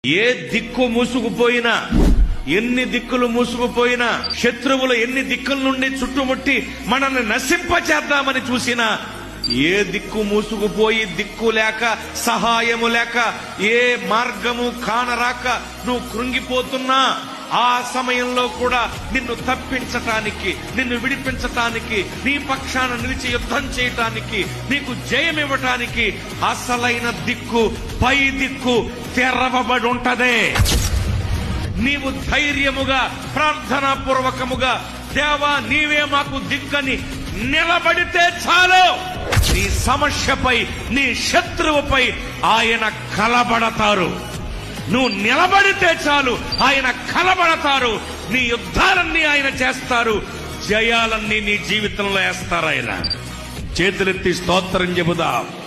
ఏ దిక్కు మూసుకుపోయినా, ఎన్ని దిక్కులు మూసుకుపోయినా, శత్రువులు ఎన్ని దిక్కుల నుండి చుట్టుముట్టి మనల్ని నశింపచేద్దామని చూసినా, ఏ దిక్కు మూసుకుపోయి దిక్కు లేక, సహాయము లేక, ఏ మార్గము కానరాక నువ్వు కృంగిపోతున్నా, ఆ సమయంలో కూడా నిన్ను తప్పించటానికి, నిన్ను విడిపించటానికి, నీ పక్షాన నిలిచి యుద్ధం చేయటానికి, నీకు జయమివ్వటానికి అసలైన దిక్కు, పై దిక్కు తెరవబడి ఉంటదే. నీవు ధైర్యముగా, ప్రార్థనా పూర్వకముగా, దేవా నీవే మాకు దిక్కని నిలబడితే చాలు. నీ సమస్యపై, నీ శత్రువుపై ఆయన కలబడతారు. నువ్వు నిలబడితే చాలు, ఆయన కలబడతారు. నీ యుద్ధాలన్నీ ఆయన చేస్తారు, జయాలన్నీ నీ జీవితంలో వేస్తారు. ఆయన చేతులెత్తి స్తోత్రం చెబుదాం.